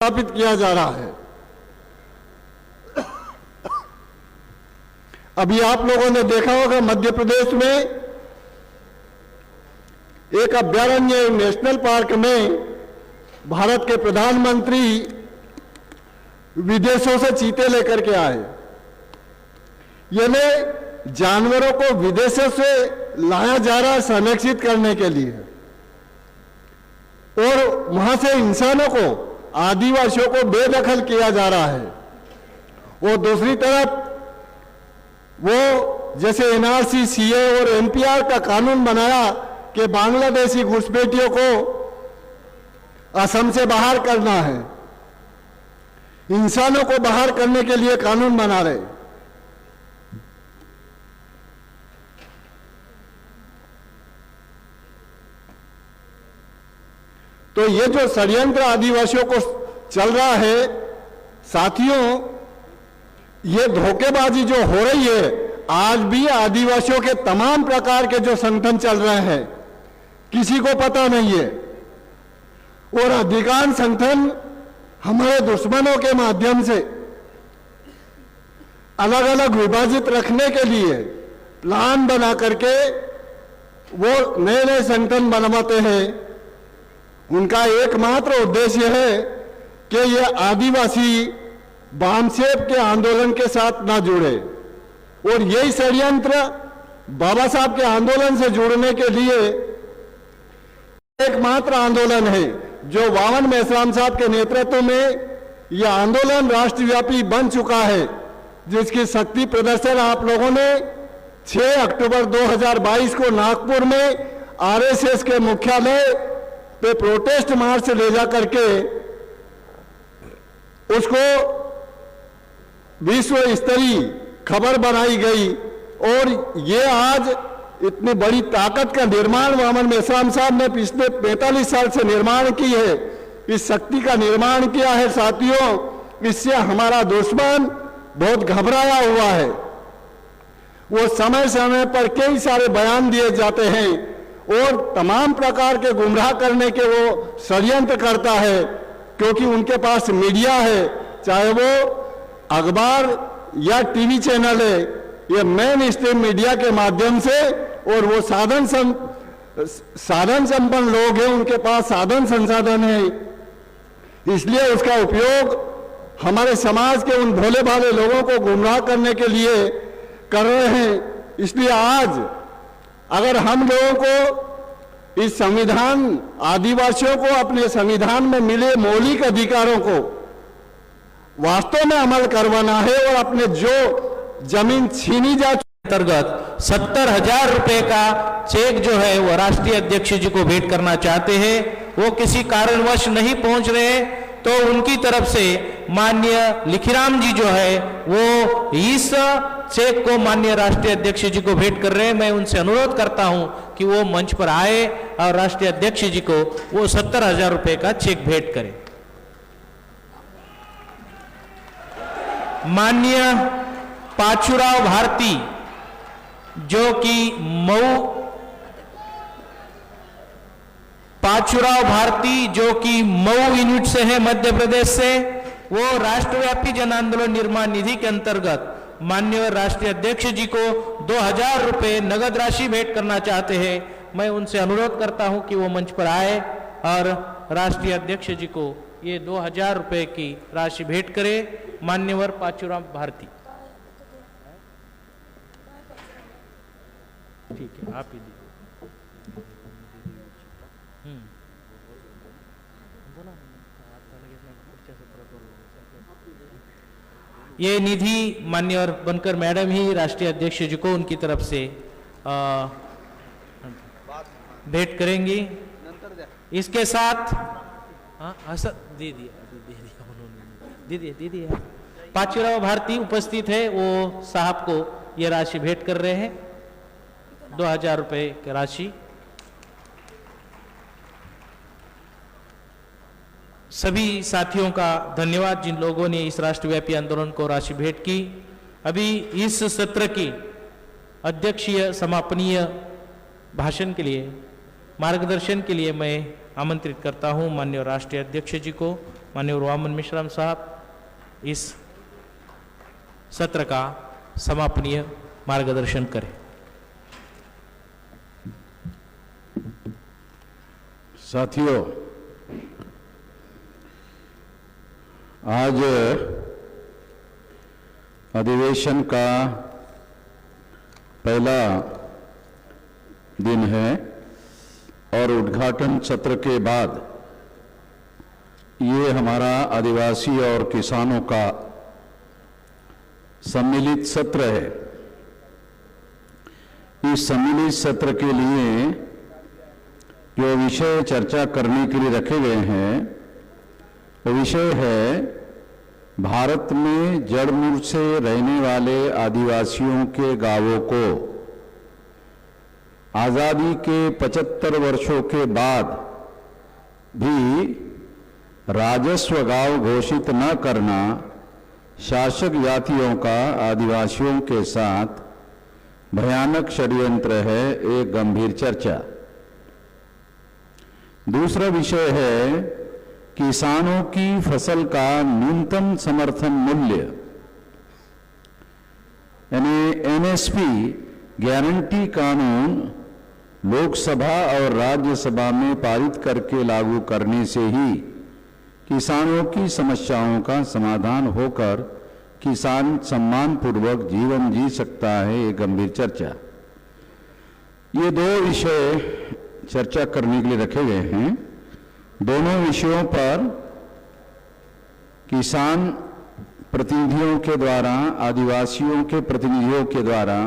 स्थापित किया जा रहा है। अभी आप लोगों ने देखा होगा मध्य प्रदेश में एक अभयारण्य नेशनल पार्क में भारत के प्रधानमंत्री विदेशों से चीते लेकर के आए। यानी जानवरों को विदेशों से लाया जा रहा है संरक्षित करने के लिए, और वहां से इंसानों को, आदिवासियों को बेदखल किया जा रहा है। और दूसरी तरफ वो जैसे एनआरसी, सीए और एनपीआर का कानून बनाया कि बांग्लादेशी घुसपैठियों को असम से बाहर करना है, इंसानों को बाहर करने के लिए कानून बना रहे। तो ये जो षड्यंत्र आदिवासियों को चल रहा है साथियों, ये धोखेबाजी जो हो रही है, आज भी आदिवासियों के तमाम प्रकार के जो संगठन चल रहे हैं किसी को पता नहीं है, और अधिकांश संगठन हमारे दुश्मनों के माध्यम से अलग अलग विभाजित रखने के लिए प्लान बना करके वो नए नए संगठन बनवाते हैं। उनका एकमात्र उद्देश्य है कि ये आदिवासी बामसेब के आंदोलन के साथ ना जुड़े, और यही षड्यंत्र बाबा साहब के आंदोलन से जुड़ने के लिए एकमात्र आंदोलन है जो 52 मेश्राम साहब के नेतृत्व में यह आंदोलन राष्ट्रव्यापी बन चुका है, जिसकी शक्ति प्रदर्शन आप लोगों ने 6 अक्टूबर 2022 को नागपुर में आरएसएस के मुख्यालय पे प्रोटेस्ट मार्च ले जा करके उसको विश्व स्तरीय खबर बनाई गई। और ये आज इतनी बड़ी ताकत का निर्माण 52 मेश्राम साहब ने पिछले 45 साल से निर्माण की है, इस शक्ति का निर्माण किया है साथियों। इससे हमारा दुश्मन बहुत घबराया हुआ है। वो समय समय पर कई सारे बयान दिए जाते हैं और तमाम प्रकार के गुमराह करने के वो षड्यंत्र करता है, क्योंकि उनके पास मीडिया है, चाहे वो अखबार या टीवी चैनल है, ये मेन स्ट्रीम मीडिया के माध्यम से, और वो साधन संपन्न लोग हैं, उनके पास साधन संसाधन है, इसलिए उसका उपयोग हमारे समाज के उन भोले भाले लोगों को गुमराह करने के लिए कर रहे हैं। इसलिए आज अगर हम लोगों को इस संविधान, आदिवासियों को अपने संविधान में मिले मौलिक अधिकारों को वास्तव में अमल करवाना है, और अपने जो जमीन छीनी जा अंतर्गत 70,000 रुपए का चेक जो है वो राष्ट्रीय अध्यक्ष जी को भेंट करना चाहते हैं। वो किसी कारणवश नहीं पहुंच रहे, तो उनकी तरफ से माननीय लिखीराम जी जो है वो इस चेक को माननीय राष्ट्रीय अध्यक्ष जी को भेंट कर रहे हैं। मैं उनसे अनुरोध करता हूं कि वो मंच पर आए और राष्ट्रीय अध्यक्ष जी को वो 70,000 रुपए का चेक भेंट करें। माननीय पाचूराव भारती जो कि मऊ यूनिट से है, मध्य प्रदेश से, वो राष्ट्रव्यापी जन आंदोलन निर्माण निधि के अंतर्गत माननीय राष्ट्रीय अध्यक्ष जी को 2,000 रुपए नगद राशि भेंट करना चाहते हैं। मैं उनसे अनुरोध करता हूं कि वो मंच पर आए और राष्ट्रीय अध्यक्ष जी को ये 2,000 रुपए की राशि भेंट करे। मान्यवर पाचूराव भारती, ठीक है, आप ही दीजिए। ये निधि माननीय बनकर मैडम ही राष्ट्रीय अध्यक्ष जी को उनकी तरफ से भेंट करेंगी। इसके साथ दीदी पाचूराव भारती उपस्थित है, वो साहब को ये राशि भेंट कर रहे हैं, 2,000 रुपए की राशि। सभी साथियों का धन्यवाद जिन लोगों ने इस राष्ट्रव्यापी आंदोलन को राशि भेंट की। अभी इस सत्र की अध्यक्षीय समापनीय भाषण के लिए, मार्गदर्शन के लिए मैं आमंत्रित करता हूं माननीय राष्ट्रीय अध्यक्ष जी को। माननीय वामन मिश्राम साहब इस सत्र का समापनीय मार्गदर्शन करें। साथियों, आज अधिवेशन का पहला दिन है और उद्घाटन सत्र के बाद ये हमारा आदिवासी और किसानों का सम्मिलित सत्र है। इस सम्मिलित सत्र के लिए जो विषय चर्चा करने के लिए रखे गए हैं वो विषय है भारत में जड़ मूल से रहने वाले आदिवासियों के गांवों को आजादी के 75 वर्षों के बाद भी राजस्व गांव घोषित न करना शासक जातियों का आदिवासियों के साथ भयानक षड्यंत्र है, एक गंभीर चर्चा। दूसरा विषय है किसानों की फसल का न्यूनतम समर्थन मूल्य यानी एमएसपी गारंटी कानून लोकसभा और राज्यसभा में पारित करके लागू करने से ही किसानों की समस्याओं का समाधान होकर किसान सम्मानपूर्वक जीवन जी सकता है, एक गंभीर चर्चा। ये दो विषय चर्चा करने के लिए रखे गए हैं। दोनों विषयों पर किसान प्रतिनिधियों के द्वारा, आदिवासियों के प्रतिनिधियों के द्वारा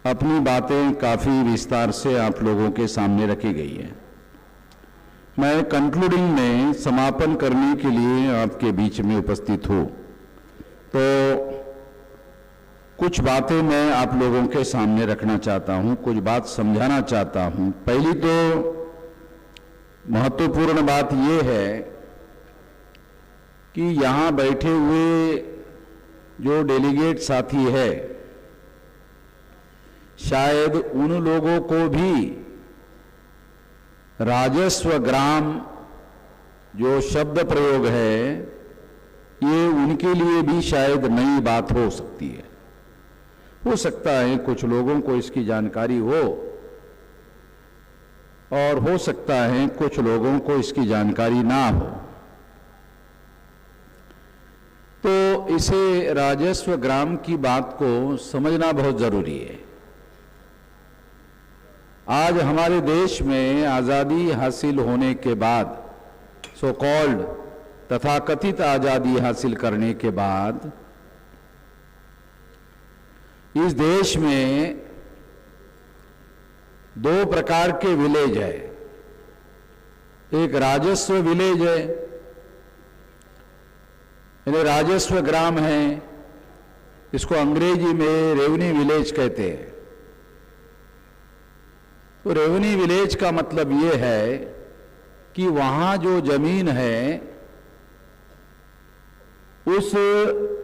अपनी बातें काफी विस्तार से आप लोगों के सामने रखी गई है। मैं कंक्लूडिंग में समापन करने के लिए आपके बीच में उपस्थित हूं, तो कुछ बातें मैं आप लोगों के सामने रखना चाहता हूं, कुछ बात समझाना चाहता हूं। पहली तो महत्वपूर्ण बात यह है कि यहां बैठे हुए जो डेलीगेट साथी है, शायद उन लोगों को भी राजस्व ग्राम जो शब्द प्रयोग है ये उनके लिए भी शायद नई बात हो सकती है। हो सकता है कुछ लोगों को इसकी जानकारी हो और हो सकता है कुछ लोगों को इसकी जानकारी ना हो। तो इसे राजस्व ग्राम की बात को समझना बहुत जरूरी है। आज हमारे देश में आजादी हासिल होने के बाद, सो कॉल्ड तथाकथित आजादी हासिल करने के बाद, इस देश में दो प्रकार के विलेज है। एक राजस्व विलेज है, यानी राजस्व ग्राम है, इसको अंग्रेजी में रेवेन्यू विलेज कहते हैं। तो रेवेन्यू विलेज का मतलब ये है कि वहां जो जमीन है उस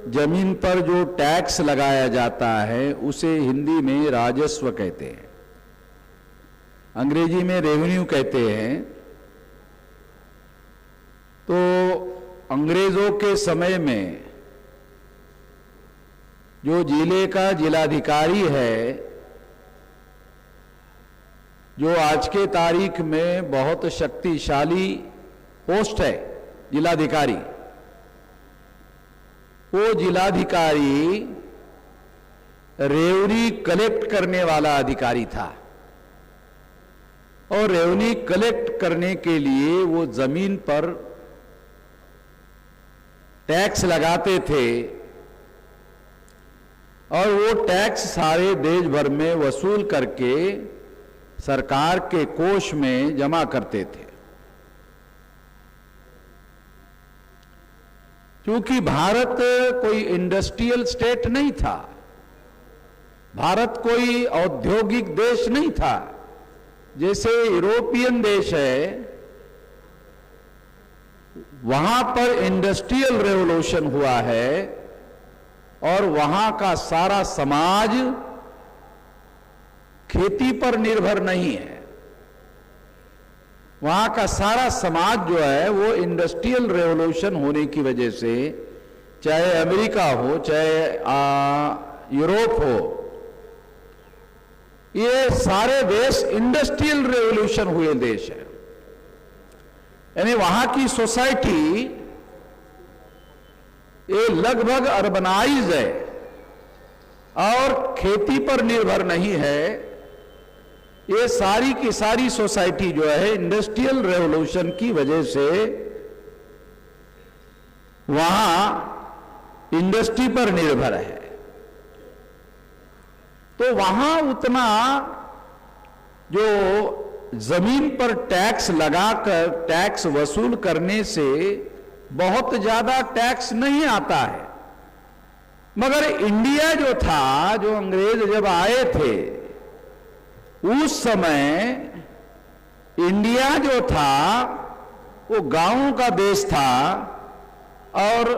जमीन पर जो टैक्स लगाया जाता है उसे हिंदी में राजस्व कहते हैं, अंग्रेजी में रेवेन्यू कहते हैं। तो अंग्रेजों के समय में जो जिले का जिलाधिकारी है, जो आज के तारीख में बहुत शक्तिशाली पोस्ट है जिलाधिकारी, वो जिलाधिकारी रेवन्यू कलेक्ट करने वाला अधिकारी था और रेवन्यू कलेक्ट करने के लिए वो जमीन पर टैक्स लगाते थे और वो टैक्स सारे देश भर में वसूल करके सरकार के कोष में जमा करते थे। क्योंकि भारत कोई इंडस्ट्रियल स्टेट नहीं था, भारत कोई औद्योगिक देश नहीं था जैसे यूरोपियन देश है। वहां पर इंडस्ट्रियल रेवोल्यूशन हुआ है और वहां का सारा समाज खेती पर निर्भर नहीं है। वहां का सारा समाज जो है वो इंडस्ट्रियल रेवोल्यूशन होने की वजह से, चाहे अमेरिका हो चाहे यूरोप हो, ये सारे देश इंडस्ट्रियल रेवोल्यूशन हुए देश है। यानी वहां की सोसाइटी ये लगभग अर्बनाइज है और खेती पर निर्भर नहीं है। ये सारी की सारी सोसाइटी जो है इंडस्ट्रियल रेवोल्यूशन की वजह से वहां इंडस्ट्री पर निर्भर है। तो वहां उतना जो जमीन पर टैक्स लगाकर टैक्स वसूल करने से बहुत ज्यादा टैक्स नहीं आता है। मगर इंडिया जो था, जो अंग्रेज जब आए थे, उस समय इंडिया जो था वो गांवों का देश था और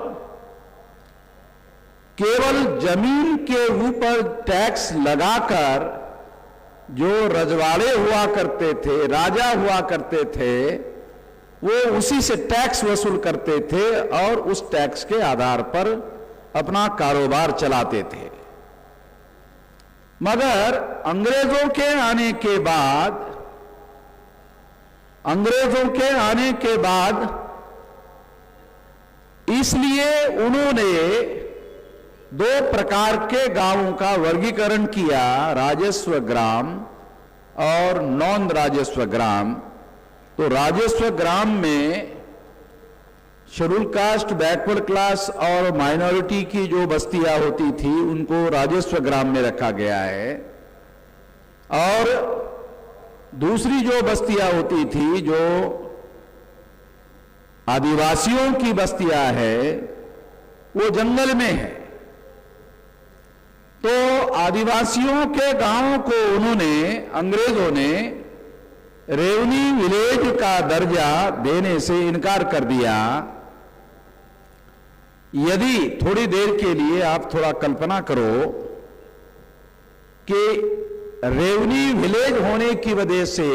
केवल जमीन के ऊपर टैक्स लगाकर जो रजवाड़े हुआ करते थे, राजा हुआ करते थे, वो उसी से टैक्स वसूल करते थे और उस टैक्स के आधार पर अपना कारोबार चलाते थे। मगर अंग्रेजों के आने के बाद इसलिए उन्होंने दो प्रकार के गांवों का वर्गीकरण किया, राजस्व ग्राम और नॉन राजस्व ग्राम। तो राजस्व ग्राम में शेड्यूल कास्ट, बैकवर्ड क्लास और माइनॉरिटी की जो बस्तियां होती थी उनको राजस्व ग्राम में रखा गया है, और दूसरी जो बस्तियां होती थी, जो आदिवासियों की बस्तियां है, वो जंगल में है। तो आदिवासियों के गांवों को उन्होंने, अंग्रेजों ने रेवनी विलेज का दर्जा देने से इनकार कर दिया। यदि थोड़ी देर के लिए आप थोड़ा कल्पना करो कि रेवनी विलेज होने की वजह से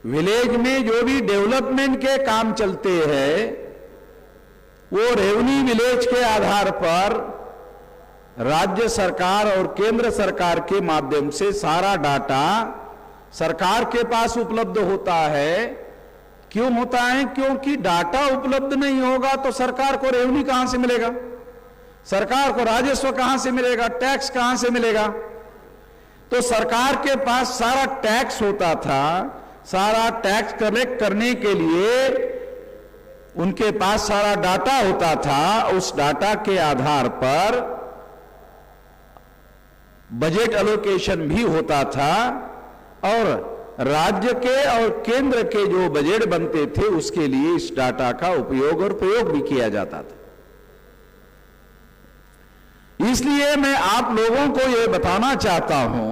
विलेज में जो भी डेवलपमेंट के काम चलते हैं वो रेवनी विलेज के आधार पर राज्य सरकार और केंद्र सरकार के माध्यम से सारा डाटा सरकार के पास उपलब्ध होता है। क्यों होता है? क्योंकि डाटा उपलब्ध नहीं होगा तो सरकार को रेवेन्यू कहां से मिलेगा, सरकार को राजस्व कहां से मिलेगा, टैक्स कहां से मिलेगा? तो सरकार के पास सारा टैक्स होता था, सारा टैक्स कलेक्ट करने के लिए उनके पास सारा डाटा होता था। उस डाटा के आधार पर बजट एलोकेशन भी होता था और राज्य के और केंद्र के जो बजट बनते थे उसके लिए इस डाटा का उपयोग और प्रयोग भी किया जाता था। इसलिए मैं आप लोगों को यह बताना चाहता हूं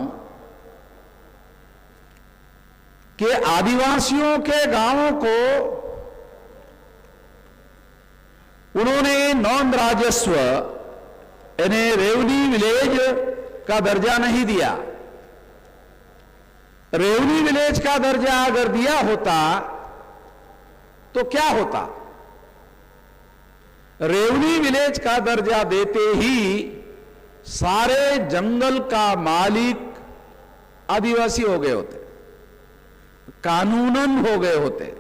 कि आदिवासियों के गांवों को उन्होंने नॉन राजस्व यानी रेवन्यू विलेज का दर्जा नहीं दिया। रेवन्यू विलेज का दर्जा अगर दिया होता तो क्या होता? रेवन्यू विलेज का दर्जा देते ही सारे जंगल का मालिक आदिवासी हो गए होते, कानूनन हो गए होते।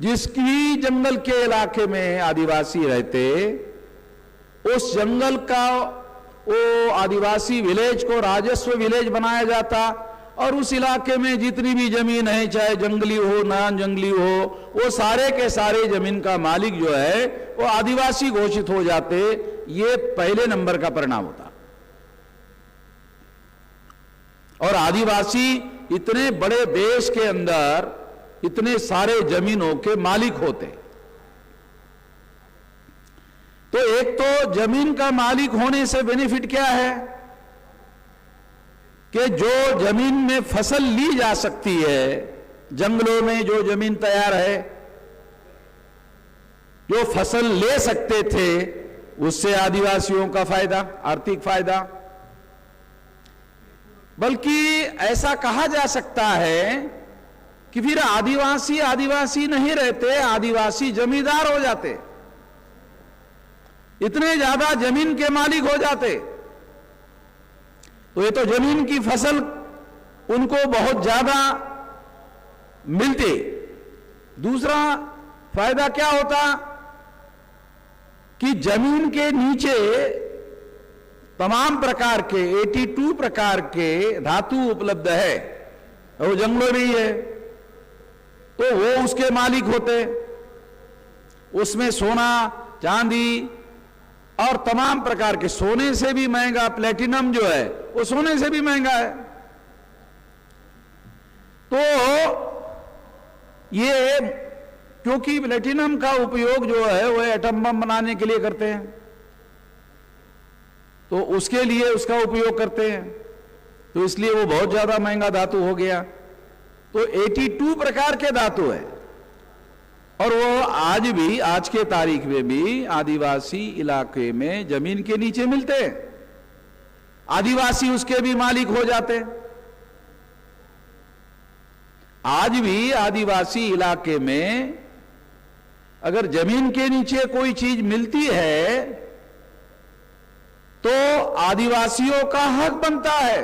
जिसकी जंगल के इलाके में आदिवासी रहते, उस जंगल का वो आदिवासी विलेज को राजस्व विलेज बनाया जाता और उस इलाके में जितनी भी जमीन है, चाहे जंगली हो नॉन जंगली हो, वो सारे के सारे जमीन का मालिक जो है वो आदिवासी घोषित हो जाते। ये पहले नंबर का परिणाम होता। और आदिवासी इतने बड़े देश के अंदर इतने सारे जमीनों के मालिक होते। तो एक तो जमीन का मालिक होने से बेनिफिट क्या है कि जो जमीन में फसल ली जा सकती है, जंगलों में जो जमीन तैयार है, जो फसल ले सकते थे, उससे आदिवासियों का फायदा, आर्थिक फायदा। बल्कि ऐसा कहा जा सकता है कि फिर आदिवासी आदिवासी नहीं रहते, आदिवासी जमींदार हो जाते, इतने ज्यादा जमीन के मालिक हो जाते। तो ये तो जमीन की फसल उनको बहुत ज्यादा मिलती। दूसरा फायदा क्या होता कि जमीन के नीचे तमाम प्रकार के 82 प्रकार के धातु उपलब्ध है, वो जंगलों में ही है, तो वो उसके मालिक होते। उसमें सोना चांदी और तमाम प्रकार के, सोने से भी महंगा प्लेटिनम जो है वो सोने से भी महंगा है। तो ये क्योंकि प्लेटिनम का उपयोग जो है वो एटम बम बनाने के लिए करते हैं, तो उसके लिए उसका उपयोग करते हैं, तो इसलिए वो बहुत ज्यादा महंगा धातु हो गया। तो 82 प्रकार के धातु है, और वो आज भी, आज के तारीख में भी आदिवासी इलाके में जमीन के नीचे मिलते हैं। आदिवासी उसके भी मालिक हो जाते हैं। आज भी आदिवासी इलाके में अगर जमीन के नीचे कोई चीज मिलती है तो आदिवासियों का हक बनता है,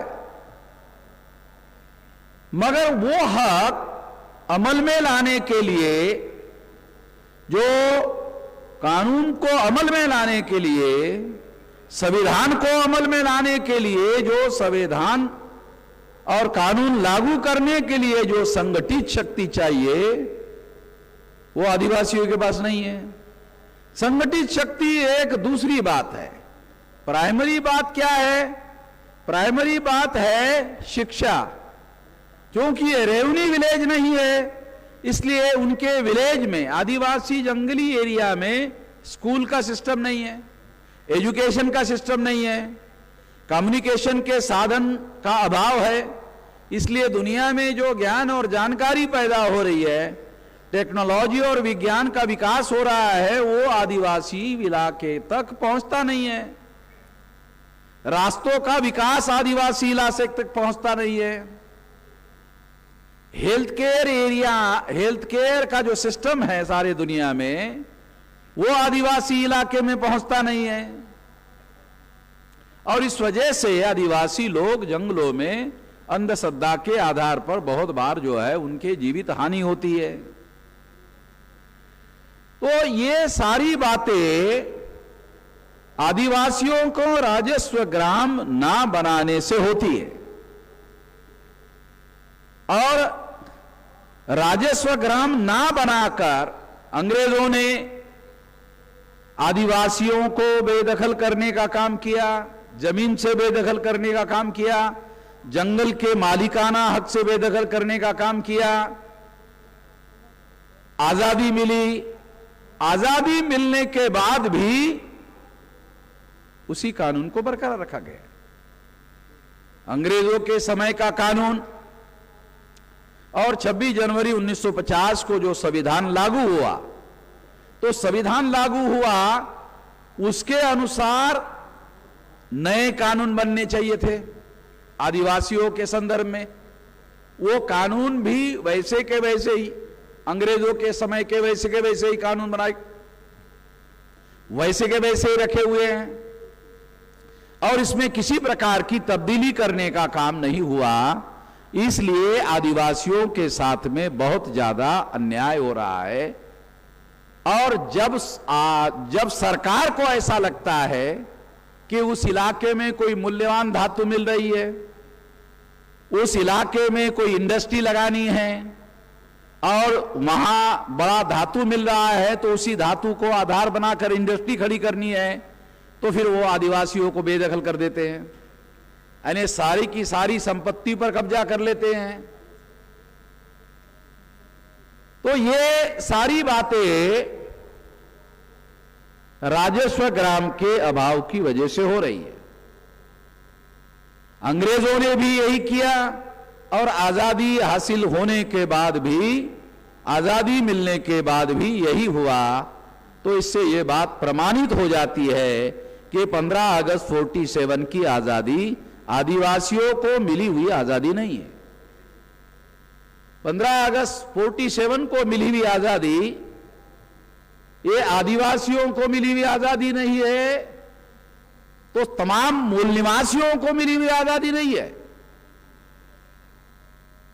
मगर वो हक अमल में लाने के लिए, जो कानून को अमल में लाने के लिए, संविधान को अमल में लाने के लिए, जो संविधान और कानून लागू करने के लिए जो संगठित शक्ति चाहिए, वो आदिवासियों के पास नहीं है। संगठित शक्ति एक दूसरी बात है। प्राइमरी बात क्या है? प्राइमरी बात है शिक्षा। क्योंकि ये रेवन्यू विलेज नहीं है, इसलिए उनके विलेज में, आदिवासी जंगली एरिया में स्कूल का सिस्टम नहीं है, एजुकेशन का सिस्टम नहीं है, कम्युनिकेशन के साधन का अभाव है। इसलिए दुनिया में जो ज्ञान और जानकारी पैदा हो रही है, टेक्नोलॉजी और विज्ञान का विकास हो रहा है, वो आदिवासी इलाके तक पहुंचता नहीं है। रास्तों का विकास आदिवासी इलाके तक पहुंचता नहीं है। Health care area, health care का जो सिस्टम है सारे दुनिया में, वो आदिवासी इलाके में पहुंचता नहीं है। और इस वजह से आदिवासी लोग जंगलों में अंधश्रद्धा के आधार पर बहुत बार जो है उनके जीवित हानि होती है। तो ये सारी बातें आदिवासियों को राजस्व ग्राम ना बनाने से होती है। और राजस्व ग्राम ना बनाकर अंग्रेजों ने आदिवासियों को बेदखल करने का काम किया, जमीन से बेदखल करने का काम किया, जंगल के मालिकाना हक से बेदखल करने का काम किया। आजादी मिली, आजादी मिलने के बाद भी उसी कानून को बरकरार रखा गया। अंग्रेजों के समय का कानून और 26 जनवरी 1950 को जो संविधान लागू हुआ, तो संविधान लागू हुआ, उसके अनुसार नए कानून बनने चाहिए थे आदिवासियों के संदर्भ में। वो कानून भी वैसे के वैसे ही, अंग्रेजों के समय के वैसे ही कानून बनाए, वैसे के वैसे ही रखे हुए हैं, और इसमें किसी प्रकार की तब्दीली करने का काम नहीं हुआ। इसलिए आदिवासियों के साथ में बहुत ज्यादा अन्याय हो रहा है। और जब सरकार को ऐसा लगता है कि उस इलाके में कोई मूल्यवान धातु मिल रही है, उस इलाके में कोई इंडस्ट्री लगानी है और वहां बड़ा धातु मिल रहा है, तो उसी धातु को आधार बनाकर इंडस्ट्री खड़ी करनी है, तो फिर वो आदिवासियों को बेदखल कर देते हैं, यानी सारी की सारी संपत्ति पर कब्जा कर लेते हैं। तो ये सारी बातें राजस्व ग्राम के अभाव की वजह से हो रही है। अंग्रेजों ने भी यही किया, और आजादी हासिल होने के बाद भी, आजादी मिलने के बाद भी यही हुआ। तो इससे यह बात प्रमाणित हो जाती है कि 15 अगस्त 47 की आजादी आदिवासियों को मिली हुई आजादी नहीं है। 15 अगस्त 47 को मिली हुई आजादी ये आदिवासियों को मिली हुई आजादी नहीं है, तो तमाम मूल निवासियों को मिली हुई आजादी नहीं है।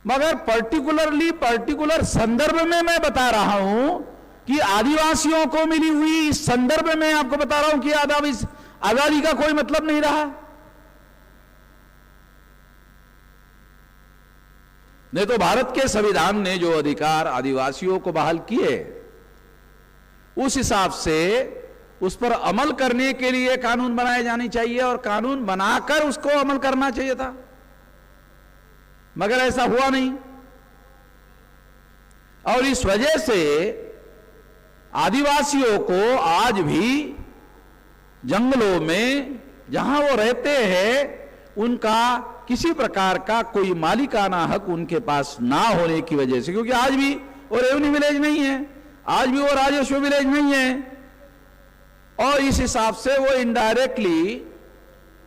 मगर पर्टिकुलर संदर्भ में मैं बता रहा हूं कि आदिवासियों को मिली हुई इस संदर्भ में आपको बता रहा हूं कि आजादी का कोई मतलब नहीं रहा। नहीं तो भारत के संविधान ने जो अधिकार आदिवासियों को बहाल किए, उस हिसाब से उस पर अमल करने के लिए कानून बनाए जाने चाहिए और कानून बनाकर उसको अमल करना चाहिए था, मगर ऐसा हुआ नहीं। और इस वजह से आदिवासियों को आज भी जंगलों में जहां वो रहते हैं उनका किसी प्रकार का कोई मालिकाना हक उनके पास ना होने की वजह से, क्योंकि आज भी वो रेवेन्यू विलेज नहीं है, आज भी वो राजस्व विलेज नहीं है, और इस हिसाब से वो इनडायरेक्टली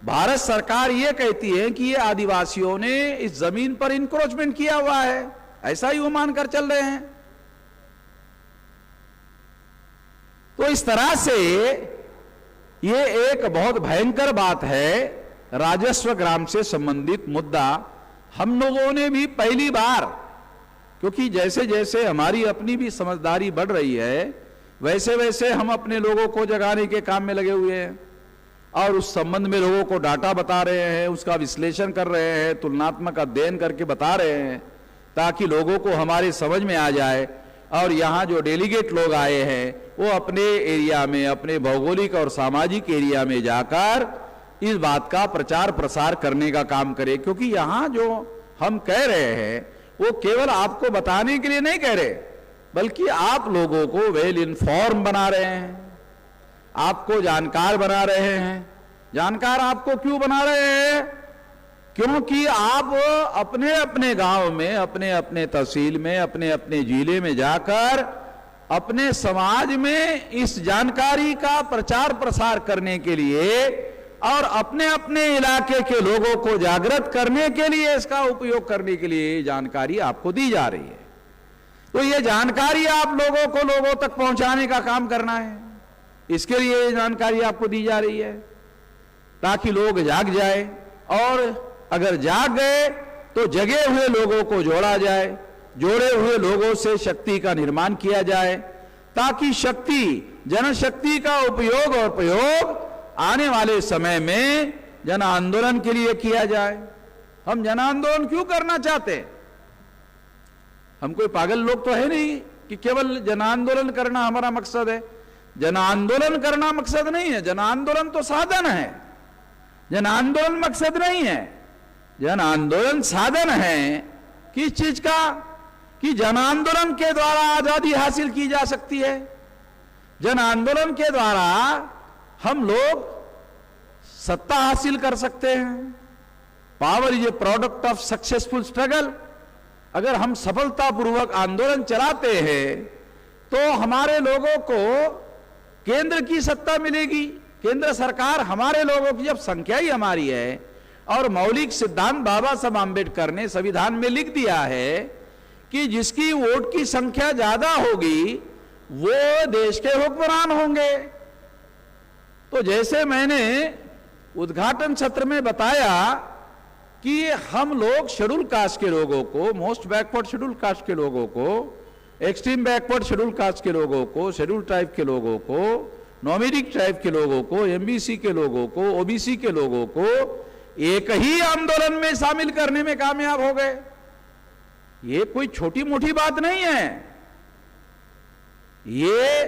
भारत सरकार ये कहती है कि ये आदिवासियों ने इस जमीन पर इंक्रोचमेंट किया हुआ है, ऐसा ही वो मानकर चल रहे हैं। तो इस तरह से ये एक बहुत भयंकर बात है। राजस्व ग्राम से संबंधित मुद्दा हम लोगों ने भी पहली बार, क्योंकि जैसे जैसे हमारी अपनी भी समझदारी बढ़ रही है वैसे वैसे हम अपने लोगों को जगाने के काम में लगे हुए हैं और उस संबंध में लोगों को डाटा बता रहे हैं, उसका विश्लेषण कर रहे हैं, तुलनात्मक अध्ययन करके बता रहे हैं ताकि लोगों को हमारे समझ में आ जाए। और यहाँ जो डेलीगेट लोग आए हैं वो अपने एरिया में, अपने भौगोलिक और सामाजिक एरिया में जाकर इस बात का प्रचार प्रसार करने का काम करें, क्योंकि यहाँ जो हम कह रहे हैं वो केवल आपको बताने के लिए नहीं कह रहे, बल्कि आप लोगों को वेल इन्फॉर्म बना रहे हैं, आपको जानकार बना रहे हैं। जानकार आपको क्यों बना रहे हैं? क्योंकि आप अपने अपने गांव में, अपने अपने तहसील में, अपने अपने जिले में जाकर अपने समाज में इस जानकारी का प्रचार प्रसार करने के लिए और अपने अपने इलाके के लोगों को जागृत करने के लिए, इसका उपयोग करने के लिए जानकारी आपको दी जा रही है। तो ये जानकारी आप लोगों को लोगों तक पहुंचाने का काम करना है, इसके लिए ये जानकारी आपको दी जा रही है ताकि लोग जाग जाए, और अगर जाग गए तो जगे हुए लोगों को जोड़ा जाए, जोड़े हुए लोगों से शक्ति का निर्माण किया जाए, ताकि शक्ति, जनशक्ति का उपयोग और प्रयोग आने वाले समय में जन आंदोलन के लिए किया जाए। हम जन आंदोलन क्यों करना चाहते हैं? हम कोई पागल लोग तो है नहीं कि केवल जन आंदोलन करना हमारा मकसद है। जन आंदोलन करना मकसद नहीं है, जन आंदोलन तो साधन है, जन आंदोलन मकसद नहीं है। जन आंदोलन साधन है किस चीज का? कि जन आंदोलन के द्वारा आजादी हासिल की जा सकती है, जन आंदोलन के द्वारा हम लोग सत्ता हासिल कर सकते हैं। Power is a product of successful struggle. अगर हम सफलतापूर्वक आंदोलन चलाते हैं तो हमारे लोगों को केंद्र की सत्ता मिलेगी। केंद्र सरकार हमारे लोगों की जब संख्या ही हमारी है, और मौलिक सिद्धांत बाबा साहब आंबेडकर ने संविधान में लिख दिया है कि जिसकी वोट की संख्या ज्यादा होगी वो देश के हुक्मरान होंगे। तो जैसे मैंने उद्घाटन सत्र में बताया कि हम लोग शेड्यूल कास्ट के लोगों को, मोस्ट बैकवर्ड शेड्यूल कास्ट के लोगों को, एक्सट्रीम बैकवर्ड शेड्यूल कास्ट के लोगों को, शेड्यूल ट्राइब के लोगों को, नॉमिडिक ट्राइब के लोगों को, एमबीसी के लोगों को, ओबीसी के लोगों को एक ही आंदोलन में शामिल करने में कामयाब हो गए। ये कोई छोटी मोटी बात नहीं है, ये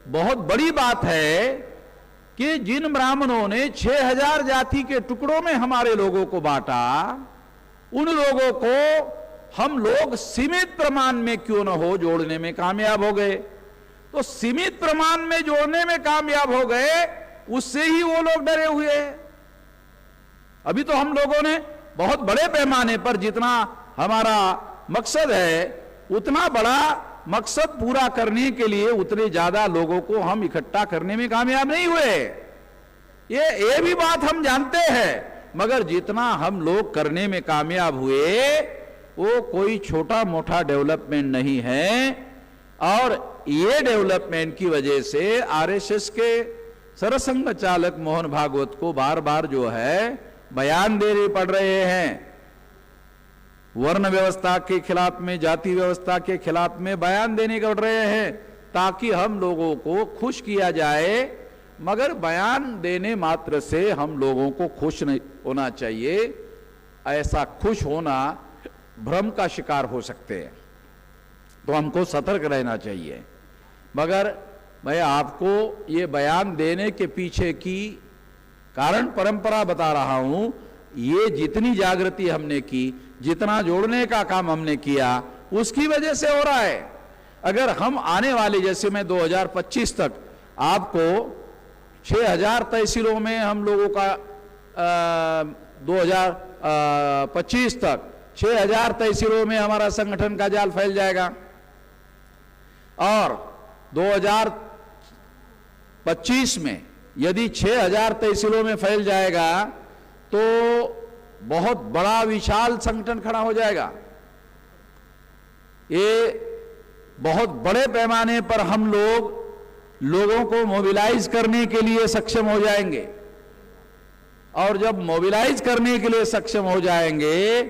बहुत बड़ी बात है कि जिन ब्राह्मणों ने 6000 जाति के टुकड़ों में हमारे लोगों को बांटा, उन लोगों को हम लोग सीमित प्रमाण में क्यों न हो जोड़ने में कामयाब हो गए। तो सीमित प्रमाण में जोड़ने में कामयाब हो गए, उससे ही वो लोग डरे हुए हैं। अभी तो हम लोगों ने बहुत बड़े पैमाने पर, जितना हमारा मकसद है उतना बड़ा मकसद पूरा करने के लिए उतने ज्यादा लोगों को हम इकट्ठा करने में कामयाब नहीं हुए। ये भी बात हम जानते हैं, मगर जितना हम लोग करने में कामयाब हुए वो कोई छोटा मोटा डेवलपमेंट नहीं है। और ये डेवलपमेंट की वजह से आरएसएस के सरसंघ चालक मोहन भागवत को बार बार जो है बयान देने पड़ रहे हैं। वर्ण व्यवस्था के खिलाफ में, जाति व्यवस्था के खिलाफ में बयान देने पड़ रहे हैं ताकि हम लोगों को खुश किया जाए। मगर बयान देने मात्र से हम लोगों को खुश नहीं होना चाहिए। ऐसा खुश होना भ्रम का शिकार हो सकते हैं, तो हमको सतर्क रहना चाहिए। मगर मैं आपको ये बयान देने के पीछे की कारण परंपरा बता रहा हूं। ये जितनी जागृति हमने की, जितना जोड़ने का काम हमने किया, उसकी वजह से हो रहा है। अगर हम आने वाले, जैसे मैं 2025 तक आपको 6000 तहसीलों में हम लोगों का 2025 तक 6000 तहसीलों में हमारा संगठन का जाल फैल जाएगा। और 2025 में यदि 6000 तहसीलों में फैल जाएगा तो बहुत बड़ा विशाल संगठन खड़ा हो जाएगा। ये बहुत बड़े पैमाने पर हम लोगों को मोबिलाइज करने के लिए सक्षम हो जाएंगे। और जब मोबिलाइज करने के लिए सक्षम हो जाएंगे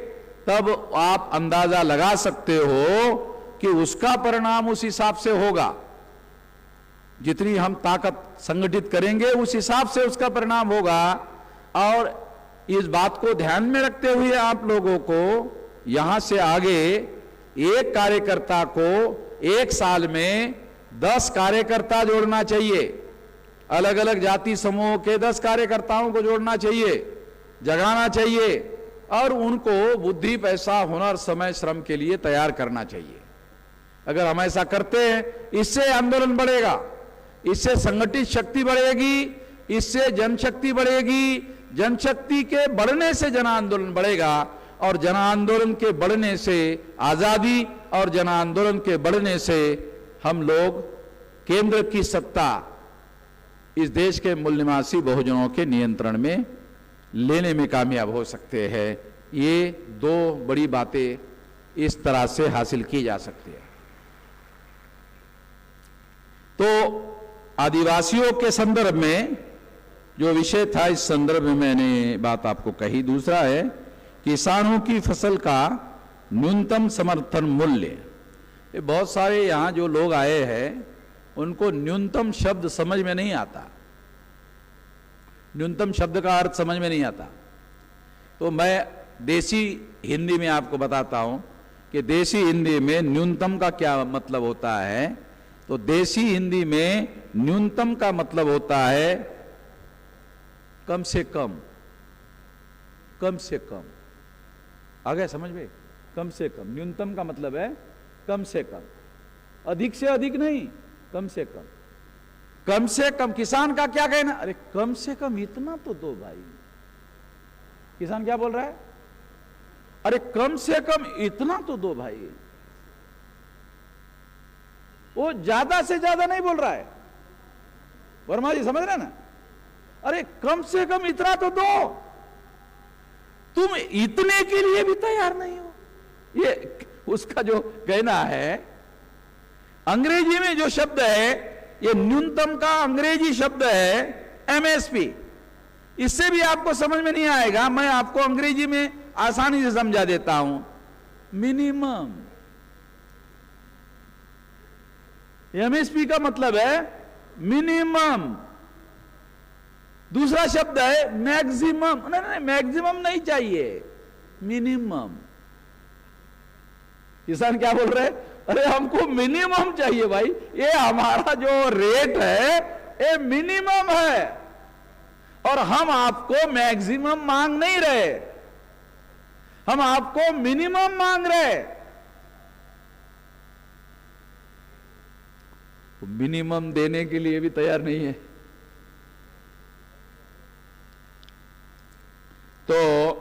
तब आप अंदाजा लगा सकते हो कि उसका परिणाम उस हिसाब से होगा। जितनी हम ताकत संगठित करेंगे उस हिसाब से उसका परिणाम होगा। और इस बात को ध्यान में रखते हुए आप लोगों को यहां से आगे एक कार्यकर्ता को एक साल में 10 कार्यकर्ता जोड़ना चाहिए। अलग अलग जाति समूह के 10 कार्यकर्ताओं को जोड़ना चाहिए, जगाना चाहिए और उनको बुद्धि, पैसा, हुनर, समय, श्रम के लिए तैयार करना चाहिए। अगर हम ऐसा करते हैं, इससे आंदोलन बढ़ेगा, इससे संगठित शक्ति बढ़ेगी, इससे जनशक्ति बढ़ेगी। जनशक्ति के बढ़ने से जन आंदोलन बढ़ेगा और जन आंदोलन के बढ़ने से आजादी और जन आंदोलन के बढ़ने से हम लोग केंद्र की सत्ता इस देश के मूल निवासी बहुजनों के नियंत्रण में लेने में कामयाब हो सकते हैं। ये दो बड़ी बातें इस तरह से हासिल की जा सकती है। तो आदिवासियों के संदर्भ में जो विषय था, इस संदर्भ में मैंने बात आपको कही। दूसरा है किसानों की फसल का न्यूनतम समर्थन मूल्य। ये बहुत सारे यहाँ जो लोग आए हैं उनको न्यूनतम शब्द समझ में नहीं आता, न्यूनतम शब्द का अर्थ समझ में नहीं आता। तो मैं देसी हिंदी में आपको बताता हूं कि देसी हिंदी में न्यूनतम का क्या मतलब होता है। तो देसी हिंदी में न्यूनतम का मतलब होता है कम से कम, कम से कम। आ गए समझ में? कम से कम, न्यूनतम का मतलब है कम से कम, अधिक से अधिक नहीं, कम से कम। कम से कम किसान का क्या कहना? अरे कम से कम इतना तो दो भाई। किसान क्या बोल रहा है? अरे कम से कम इतना तो दो भाई। वो ज्यादा से ज्यादा नहीं बोल रहा है। वर्मा जी समझ रहे ना? अरे कम से कम इतना तो दो। तुम इतने के लिए भी तैयार नहीं हो। ये उसका जो कहना है, अंग्रेजी में जो शब्द है, ये न्यूनतम का अंग्रेजी शब्द है एमएसपी। इससे भी आपको समझ में नहीं आएगा, मैं आपको अंग्रेजी में आसानी से समझा देता हूं। मिनिमम, एमएसपी का मतलब है मिनिमम। दूसरा शब्द है मैक्सिमम। नहीं नहीं, मैक्सिमम नहीं चाहिए, मिनिमम। किसान क्या बोल रहे? अरे हमको मिनिमम चाहिए भाई, ये हमारा जो रेट है ये मिनिमम है और हम आपको मैक्सिमम मांग नहीं रहे, हम आपको मिनिमम मांग रहे। मिनिमम देने के लिए भी तैयार नहीं है। तो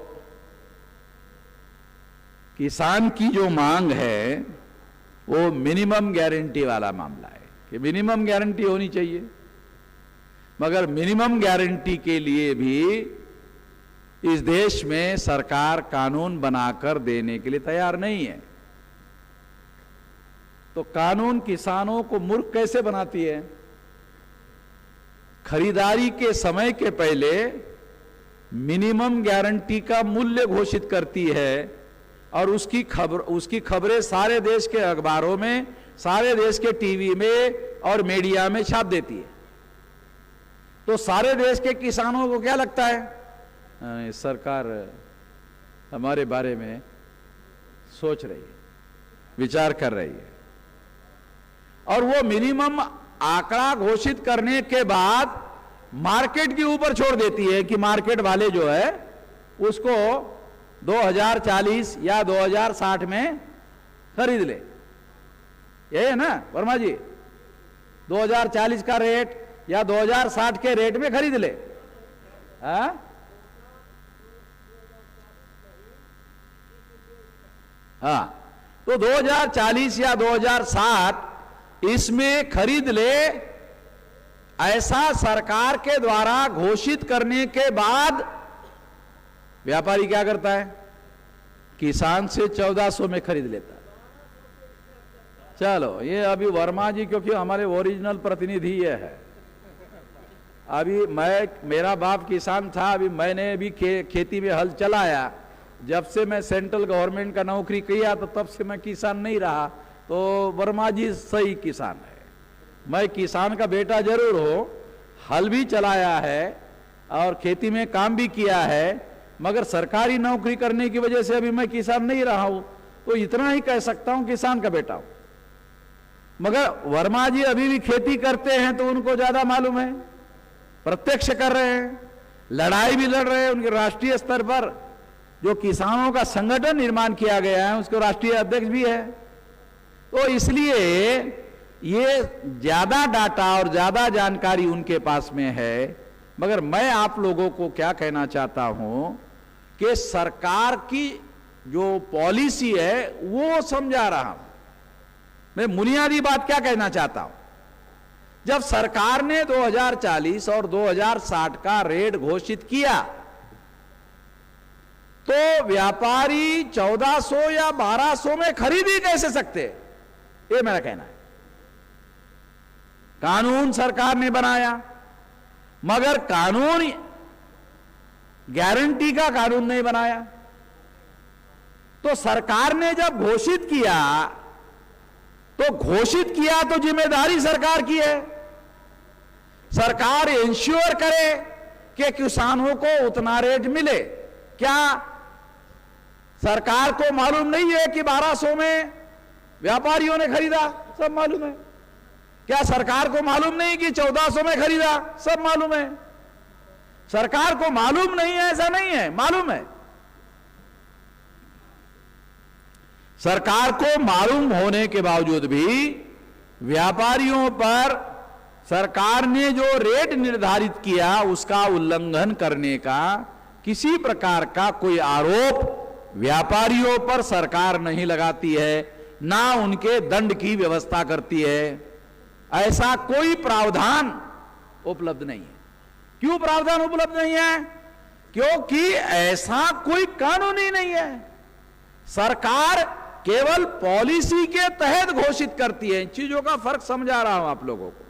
किसान की जो मांग है वो मिनिमम गारंटी वाला मामला है कि मिनिमम गारंटी होनी चाहिए। मगर मिनिमम गारंटी के लिए भी इस देश में सरकार कानून बनाकर देने के लिए तैयार नहीं है। तो कानून किसानों को मूर्ख कैसे बनाती है? खरीदारी के समय के पहले मिनिमम गारंटी का मूल्य घोषित करती है और उसकी खबरें सारे देश के अखबारों में, सारे देश के टीवी में और मीडिया में छाप देती है। तो सारे देश के किसानों को क्या लगता है, सरकार हमारे बारे में सोच रही है, विचार कर रही है। और वो मिनिमम आंकड़ा घोषित करने के बाद मार्केट के ऊपर छोड़ देती है कि मार्केट वाले जो है उसको 2040 या 2060 में खरीद ले। ये है ना वर्मा जी, 2040 का रेट या 2060 के रेट में खरीद ले। हाँ, तो 2040 या 2060 इसमें खरीद ले, ऐसा सरकार के द्वारा घोषित करने के बाद व्यापारी क्या करता है, किसान से 1400 में खरीद लेता है। चलो, ये अभी वर्मा जी क्योंकि हमारे ओरिजिनल प्रतिनिधि ये है। अभी मेरा बाप किसान था, अभी मैंने भी खेती में हल चलाया। जब से मैं सेंट्रल गवर्नमेंट का नौकरी किया तो तब से मैं किसान नहीं रहा। तो वर्मा जी सही किसान है। मैं किसान का बेटा जरूर हो, हल भी चलाया है और खेती में काम भी किया है, मगर सरकारी नौकरी करने की वजह से अभी मैं किसान नहीं रहा हूं। तो इतना ही कह सकता हूं किसान का बेटा हूं। मगर वर्मा जी अभी भी खेती करते हैं तो उनको ज्यादा मालूम है, प्रत्यक्ष कर रहे हैं, लड़ाई भी लड़ रहे हैं। उनके राष्ट्रीय स्तर पर जो किसानों का संगठन निर्माण किया गया है उसको राष्ट्रीय अध्यक्ष भी है। तो इसलिए ये ज्यादा डाटा और ज्यादा जानकारी उनके पास में है। मगर मैं आप लोगों को क्या कहना चाहता हूं कि सरकार की जो पॉलिसी है वो समझा रहा हूं। मैं बुनियादी बात क्या कहना चाहता हूं, जब सरकार ने 2040 और 2060 का रेट घोषित किया तो व्यापारी 1400 या 1200 में खरीद ही कैसे सकते, ये मेरा कहना है। कानून सरकार ने बनाया, मगर कानून गारंटी का कानून नहीं बनाया। तो सरकार ने जब घोषित किया तो घोषित किया तो जिम्मेदारी सरकार की है। सरकार इंश्योर करे कि किसानों को उतना रेट मिले। क्या सरकार को मालूम नहीं है कि 1200 में व्यापारियों ने खरीदा? सब मालूम है। क्या सरकार को मालूम नहीं कि 1400 में खरीदा? सब मालूम है। सरकार को मालूम नहीं है ऐसा नहीं है, मालूम है। सरकार को मालूम होने के बावजूद भी व्यापारियों पर सरकार ने जो रेट निर्धारित किया उसका उल्लंघन करने का किसी प्रकार का कोई आरोप व्यापारियों पर सरकार नहीं लगाती है, ना उनके दंड की व्यवस्था करती है। ऐसा कोई प्रावधान उपलब्ध नहीं है। क्यों प्रावधान उपलब्ध नहीं है? क्योंकि ऐसा कोई कानून ही नहीं है। सरकार केवल पॉलिसी के तहत घोषित करती है। इन चीजों का फर्क समझा रहा हूं आप लोगों को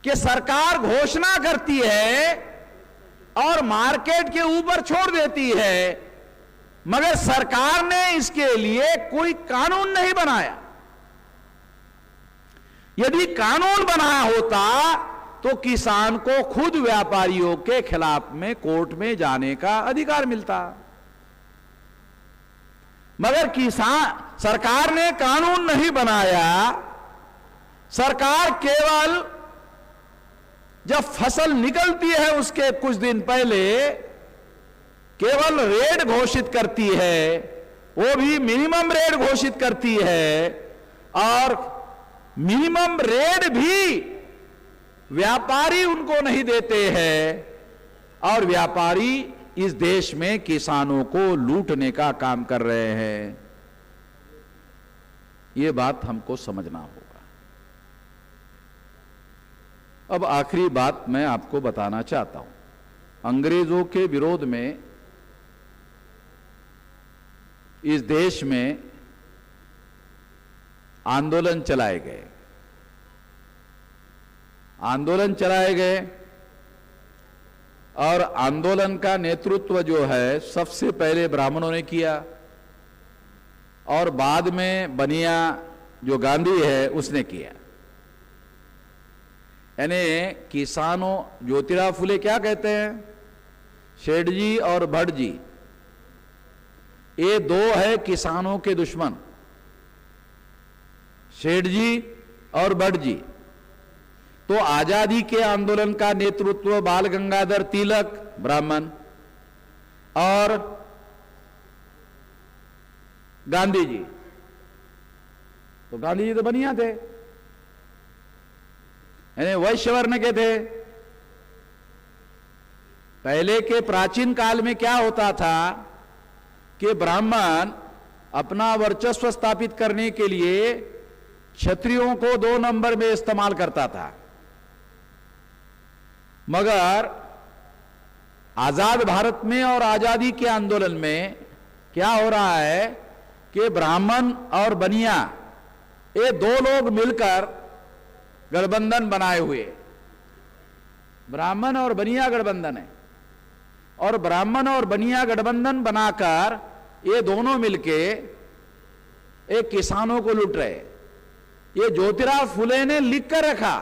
कि सरकार घोषणा करती है और मार्केट के ऊपर छोड़ देती है, मगर सरकार ने इसके लिए कोई कानून नहीं बनाया। यदि कानून बनाया होता तो किसान को खुद व्यापारियों के खिलाफ में कोर्ट में जाने का अधिकार मिलता। मगर सरकार ने कानून नहीं बनाया। सरकार केवल जब फसल निकलती है उसके कुछ दिन पहले केवल रेट घोषित करती है, वो भी मिनिमम रेट घोषित करती है, और मिनिमम रेट भी व्यापारी उनको नहीं देते हैं, और व्यापारी इस देश में किसानों को लूटने का काम कर रहे हैं। यह बात हमको समझना होगा। अब आखिरी बात मैं आपको बताना चाहता हूं अंग्रेजों के विरोध में इस देश में आंदोलन चलाए गए। आंदोलन चलाए गए और आंदोलन का नेतृत्व जो है सबसे पहले ब्राह्मणों ने किया और बाद में बनिया जो गांधी है उसने किया। यानी किसानों, ज्योतिराव फुले क्या कहते हैं, शेठ जी और भट्ट जी ये दो है किसानों के दुश्मन, शेठ जी और भट्ट जी। तो आजादी के आंदोलन का नेतृत्व बाल गंगाधर तिलक ब्राह्मण और गांधी जी, तो गांधी जी तो बनिया थे, यानी वैश्य वर्ण के थे। पहले के प्राचीन काल में क्या होता था कि ब्राह्मण अपना वर्चस्व स्थापित करने के लिए क्षत्रियों को 2 नंबर में इस्तेमाल करता था, मगर आजाद भारत में और आजादी के आंदोलन में क्या हो रहा है कि ब्राह्मण और बनिया ये 2 लोग मिलकर गठबंधन बनाए हुए, ब्राह्मण और बनिया गठबंधन है, और ब्राह्मण और बनिया गठबंधन बनाकर ये दोनों मिलके एक किसानों को लूट रहे। ये ज्योतिराव फुले ने लिख कर रखा,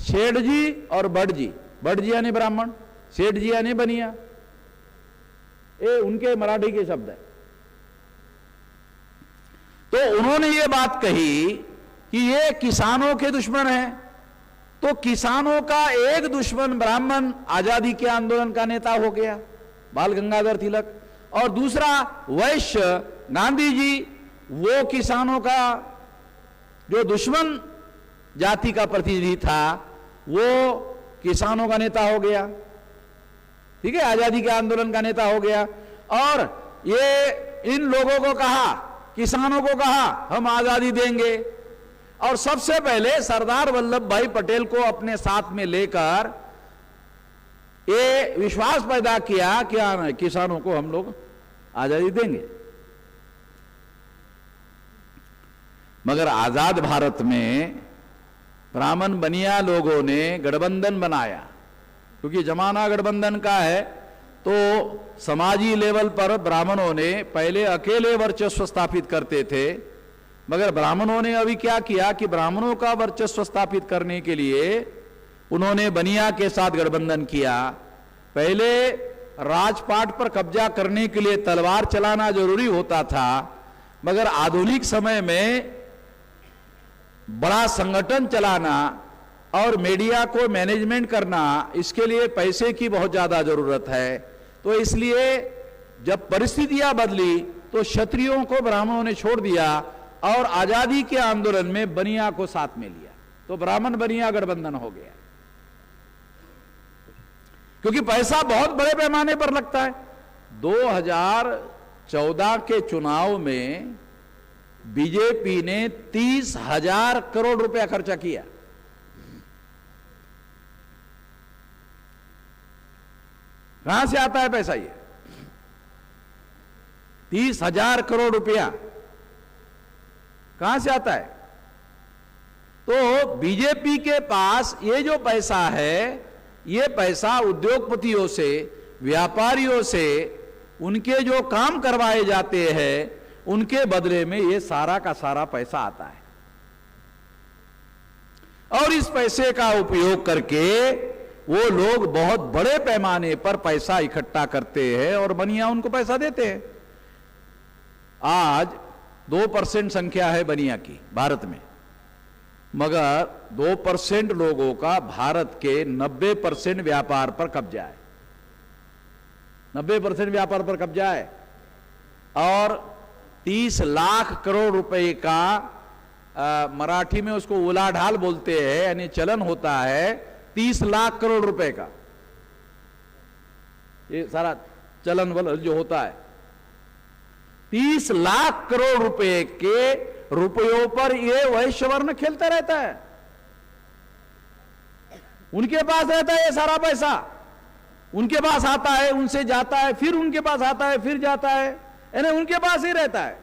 शेठ जी और भट्ट जी, भट्ट जी यानी ब्राह्मण, शेठ जी यानी बनिया, ये उनके मराठी के शब्द है। तो उन्होंने ये बात कही कि ये किसानों के दुश्मन हैं, तो किसानों का एक दुश्मन ब्राह्मण आजादी के आंदोलन का नेता हो गया बाल गंगाधर तिलक, और दूसरा वैश्य गांधी जी वो किसानों का जो दुश्मन जाति का प्रतिनिधि था वो किसानों का नेता हो गया। ठीक है, आजादी के आंदोलन का नेता हो गया। और ये इन लोगों को कहा, किसानों को कहा हम आजादी देंगे, और सबसे पहले सरदार वल्लभ भाई पटेल को अपने साथ में लेकर ये विश्वास पैदा किया कि किसानों को हम लोग आजादी देंगे। मगर आजाद भारत में ब्राह्मण बनिया लोगों ने गठबंधन बनाया, क्योंकि जमाना गठबंधन का है, तो समाजी लेवल पर ब्राह्मणों ने पहले अकेले वर्चस्व स्थापित करते थे, मगर ब्राह्मणों ने अभी क्या किया कि ब्राह्मणों का वर्चस्व स्थापित करने के लिए उन्होंने बनिया के साथ गठबंधन किया। पहले राजपाट पर कब्जा करने के लिए तलवार चलाना जरूरी होता था, मगर आधुनिक समय में बड़ा संगठन चलाना और मीडिया को मैनेजमेंट करना, इसके लिए पैसे की बहुत ज्यादा जरूरत है। तो इसलिए जब परिस्थितियां बदली तो क्षत्रियों को ब्राह्मणों ने छोड़ दिया और आजादी के आंदोलन में बनिया को साथ में लिया, तो ब्राह्मण बनिया गठबंधन हो गया। क्योंकि पैसा बहुत बड़े पैमाने पर लगता है। 2014 के चुनाव में बीजेपी ने 30,000 करोड़ रुपया खर्चा किया। कहां से आता है पैसा? ये 30,000 करोड़ रुपया कहां से आता है? तो बीजेपी के पास ये जो पैसा है, ये पैसा उद्योगपतियों से, व्यापारियों से, उनके जो काम करवाए जाते हैं उनके बदले में ये सारा का सारा पैसा आता है। और इस पैसे का उपयोग करके वो लोग बहुत बड़े पैमाने पर पैसा इकट्ठा करते हैं और बनिया उनको पैसा देते हैं। आज 2% संख्या है बनिया की भारत में, मगर 2% लोगों का भारत के 90% व्यापार पर कब्जा है। 90% व्यापार पर कब्जा है और 30 लाख करोड़ रुपए का मराठी में उसको उलाढाल बोलते हैं, यानी चलन होता है 30 लाख करोड़ रुपए का। ये सारा चलन वल जो होता है 30 लाख करोड़ रुपए के रुपयों पर ये वैश्य वर्ण खेलता रहता है। उनके पास रहता है ये सारा पैसा। उनके पास आता है, उनसे जाता है, फिर उनके पास आता है, फिर जाता है, यानी उनके पास ही रहता है।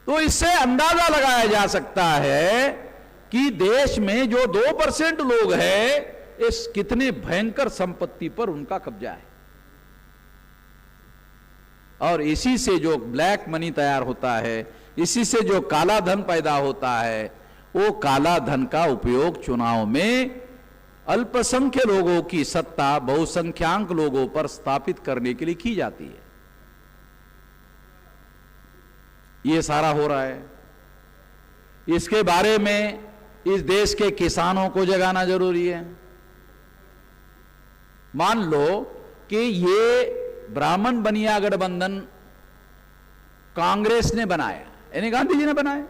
तो इससे अंदाजा लगाया जा सकता है कि देश में जो 2% लोग हैं, इस कितने भयंकर संपत्ति पर उनका कब्जा है। और इसी से जो ब्लैक मनी तैयार होता है, इसी से जो काला धन पैदा होता है, वो काला धन का उपयोग चुनाव में अल्पसंख्यक लोगों की सत्ता बहुसंख्याक लोगों पर स्थापित करने के लिए की जाती है। ये सारा हो रहा है। इसके बारे में इस देश के किसानों को जगाना जरूरी है। मान लो कि ये ब्राह्मण बनिया गठबंधन कांग्रेस ने बनाया, यानी गांधी जी ने बनाया।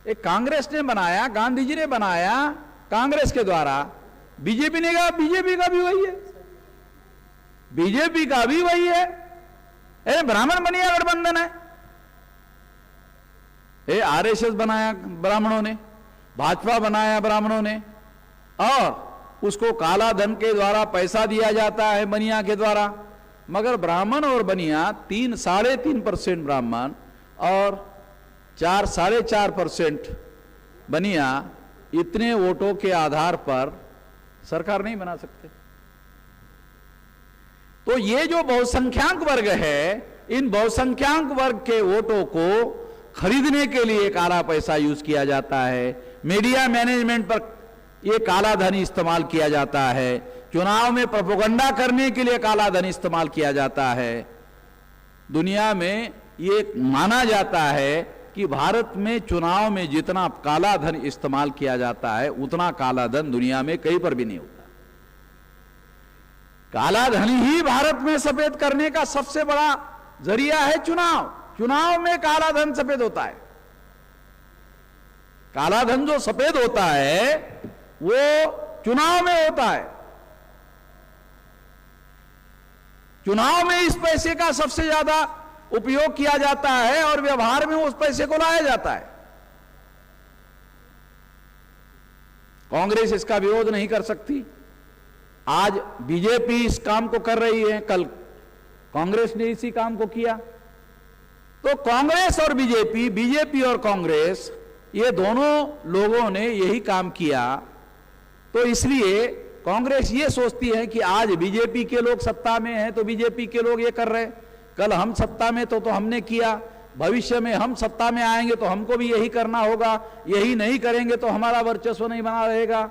एक कांग्रेस ने बनाया, गांधी जी ने बनाया कांग्रेस के द्वारा। बीजेपी ने कहा बीजेपी का भी वही है, बीजेपी का भी वही है, ये ब्राह्मण बनिया गठबंधन है। ये आरएसएस बनाया ब्राह्मणों ने, भाजपा बनाया ब्राह्मणों ने, और उसको काला धन के द्वारा पैसा दिया जाता है बनिया के द्वारा। मगर ब्राह्मण और बनिया 3-3.5% ब्राह्मण और 4-4.5% बनिया, इतने वोटों के आधार पर सरकार नहीं बना सकते। तो ये जो बहुसंख्याक वर्ग है, इन बहुसंख्याक वर्ग के वोटों को खरीदने के लिए काला पैसा यूज किया जाता है। मीडिया मैनेजमेंट पर यह काला धन इस्तेमाल किया जाता है। चुनाव में प्रोपेगेंडा करने के लिए काला धन इस्तेमाल किया जाता है। दुनिया में ये माना जाता है कि भारत में चुनाव में जितना काला धन इस्तेमाल किया जाता है, उतना काला धन दुनिया में कहीं पर भी नहीं होता। काला धन ही भारत में सफेद करने का सबसे बड़ा जरिया है चुनाव। चुनाव में काला धन सफेद होता है। काला धन जो सफेद होता है वो चुनाव में होता है। चुनाव में इस पैसे का सबसे ज्यादा उपयोग किया जाता है और व्यवहार में उस पैसे को लाया जाता है। कांग्रेस इसका विरोध नहीं कर सकती। आज बीजेपी इस काम को कर रही है, कल कांग्रेस ने इसी काम को किया। तो कांग्रेस और बीजेपी, बीजेपी और कांग्रेस, ये दोनों लोगों ने यही काम किया। तो इसलिए कांग्रेस ये सोचती है कि आज बीजेपी के लोग सत्ता में हैं तो बीजेपी के लोग ये कर रहे हैं, कल हम सत्ता में तो हमने किया, भविष्य में हम सत्ता में आएंगे तो हमको भी यही करना होगा, यही नहीं करेंगे तो हमारा वर्चस्व नहीं बना रहेगा।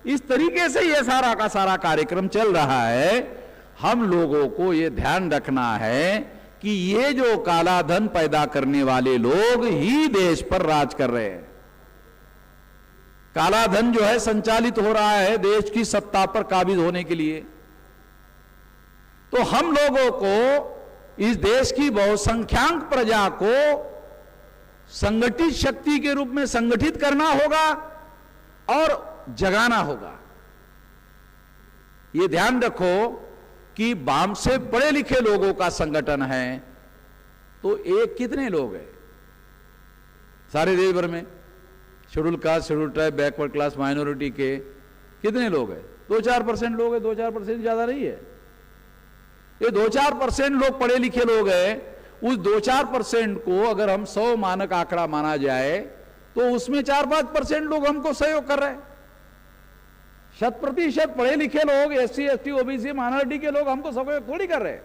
इस तरीके से ये सारा का सारा कार्यक्रम चल रहा है। हम लोगों को ये ध्यान रखना है कि ये जो काला धन पैदा करने वाले लोग ही देश पर राज कर रहे हैं। काला धन जो है संचालित हो रहा है देश की सत्ता पर काबिज होने के लिए। तो हम लोगों को इस देश की बहुसंख्याक प्रजा को संगठित शक्ति के रूप में संगठित करना होगा और जगाना होगा। यह ध्यान रखो कि वाम से पढ़े लिखे लोगों का संगठन है तो एक कितने लोग हैं सारे देश भर में? Schedule caste, schedule tribe, backward class, minority के कितने लोग हैं? 2-4% लोग हैं। 2-4% ज्यादा नहीं है। ये 2-4% लोग पढ़े लिखे लोग हैं। उस 2-4% को अगर हम 100 मानक आंकड़ा माना जाए तो उसमें 4-5% लोग हमको सहयोग कर रहे हैं। 100% पढ़े लिखे लोग, SC, ST, OBC, माइनॉरिटी के लोग हमको सहयोग थोड़ी कर रहे हैं।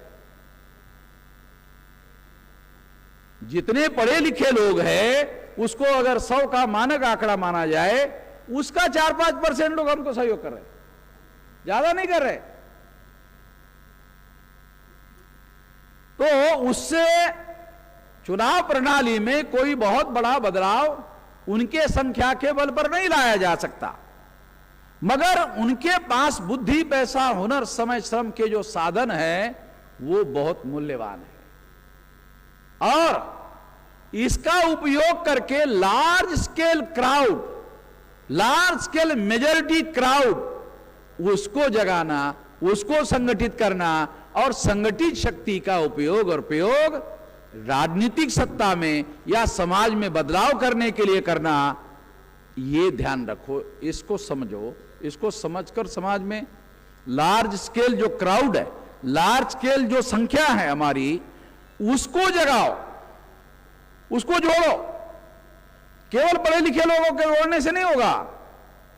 जितने पढ़े लिखे लोग हैं उसको अगर 100 का मानक आंकड़ा माना जाए, उसका 4-5% लोग हमको सहयोग कर रहे हैं, ज्यादा नहीं कर रहे। तो उससे चुनाव प्रणाली में कोई बहुत बड़ा बदलाव उनके संख्या के बल पर नहीं लाया जा सकता, मगर उनके पास बुद्धि, पैसा, हुनर, समय, श्रम के जो साधन हैं वो बहुत मूल्यवान है। और इसका उपयोग करके large scale crowd, large scale majority crowd, उसको जगाना, उसको संगठित करना और संगठित शक्ति का उपयोग और प्रयोग राजनीतिक सत्ता में या समाज में बदलाव करने के लिए करना, ये ध्यान रखो, इसको समझो, इसको समझकर समाज में लार्ज स्केल जो क्राउड है, लार्ज स्केल जो संख्या है हमारी, उसको जगाओ, उसको जोड़ो। केवल पढ़े लिखे लोगों के जोड़ने से नहीं होगा,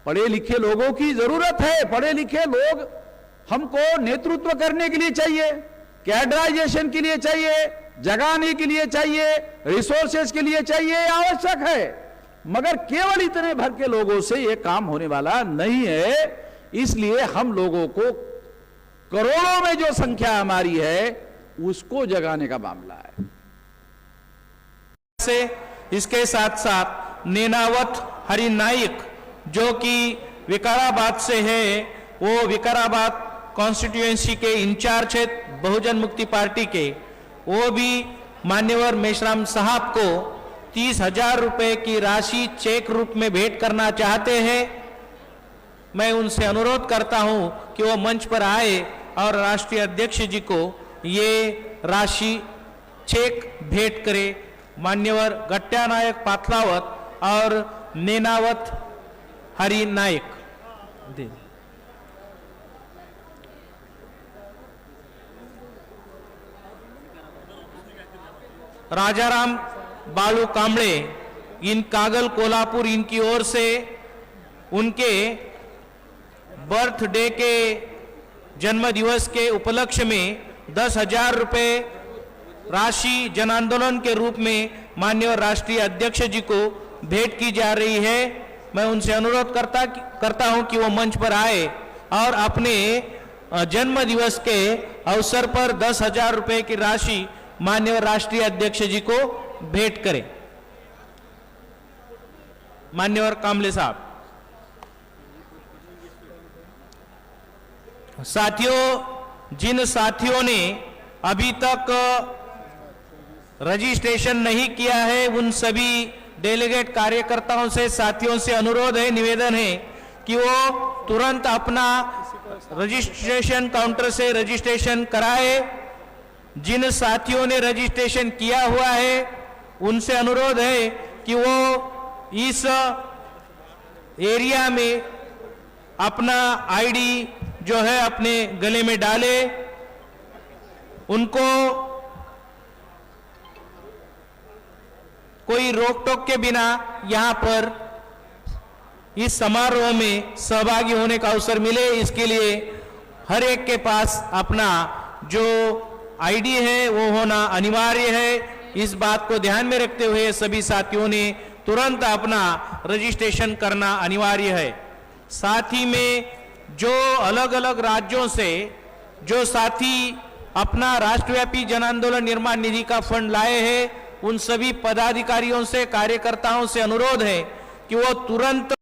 पढ़े लिखे लोगों की जरूरत है। पढ़े लिखे लोग हमको नेतृत्व करने के लिए चाहिए, कैडराइजेशन के लिए चाहिए, जगाने के लिए चाहिए, रिसोर्सेज के लिए चाहिए, आवश्यक है। मगर केवल इतने भर के लोगों से यह काम होने वाला नहीं है। इसलिए हम लोगों को करोड़ों में जो संख्या हमारी है उसको जगाने का मामला है। से इसके साथ साथ नेनावत हरि नाइक जो कि विकाराबाद से है, वो विकाराबाद कॉन्स्टिट्यूएंसी के इंचार्ज है बहुजन मुक्ति पार्टी के, वो भी मान्यवर मेश्राम साहब को 30,000 रुपए की राशि चेक रूप में भेंट करना चाहते हैं। मैं उनसे अनुरोध करता हूं कि वो मंच पर आए और राष्ट्रीय अध्यक्ष जी को ये राशि चेक भेंट करे। मान्यवर गट्टा नायक पातलावत और नेनावत हरि नायक। राजाराम बालू कांबळे, इन कागल कोल्हापुर, इनकी ओर से उनके बर्थडे के जन्म दिवस के उपलक्ष्य में 10,000 रुपए राशि जन आंदोलन के रूप में माननीय राष्ट्रीय अध्यक्ष जी को भेंट की जा रही है। मैं उनसे अनुरोध करता हूं कि वो मंच पर आए और अपने जन्म दिवस के अवसर पर 10,000 रुपए की राशि माननीय राष्ट्रीय अध्यक्ष जी को भेंट करें। मान्यवर कांबळे साहब। साथियों, जिन साथियों ने अभी तक रजिस्ट्रेशन नहीं किया है, उन सभी डेलीगेट कार्यकर्ताओं से, साथियों से अनुरोध है, निवेदन है कि वो तुरंत अपना रजिस्ट्रेशन काउंटर से रजिस्ट्रेशन कराए। जिन साथियों ने रजिस्ट्रेशन किया हुआ है उनसे अनुरोध है कि वो इस एरिया में अपना आईडी जो है अपने गले में डाले। उनको कोई रोक टोक के बिना यहां पर इस समारोह में सहभागी होने का अवसर मिले, इसके लिए हर एक के पास अपना जो आईडी है वो होना अनिवार्य है। इस बात को ध्यान में रखते हुए सभी साथियों ने तुरंत अपना रजिस्ट्रेशन करना अनिवार्य है। साथ ही में जो अलग अलग राज्यों से जो साथी अपना राष्ट्रव्यापी जन आंदोलन निर्माण निधि का फंड लाए हैं, उन सभी पदाधिकारियों से, कार्यकर्ताओं से अनुरोध है कि वो तुरंत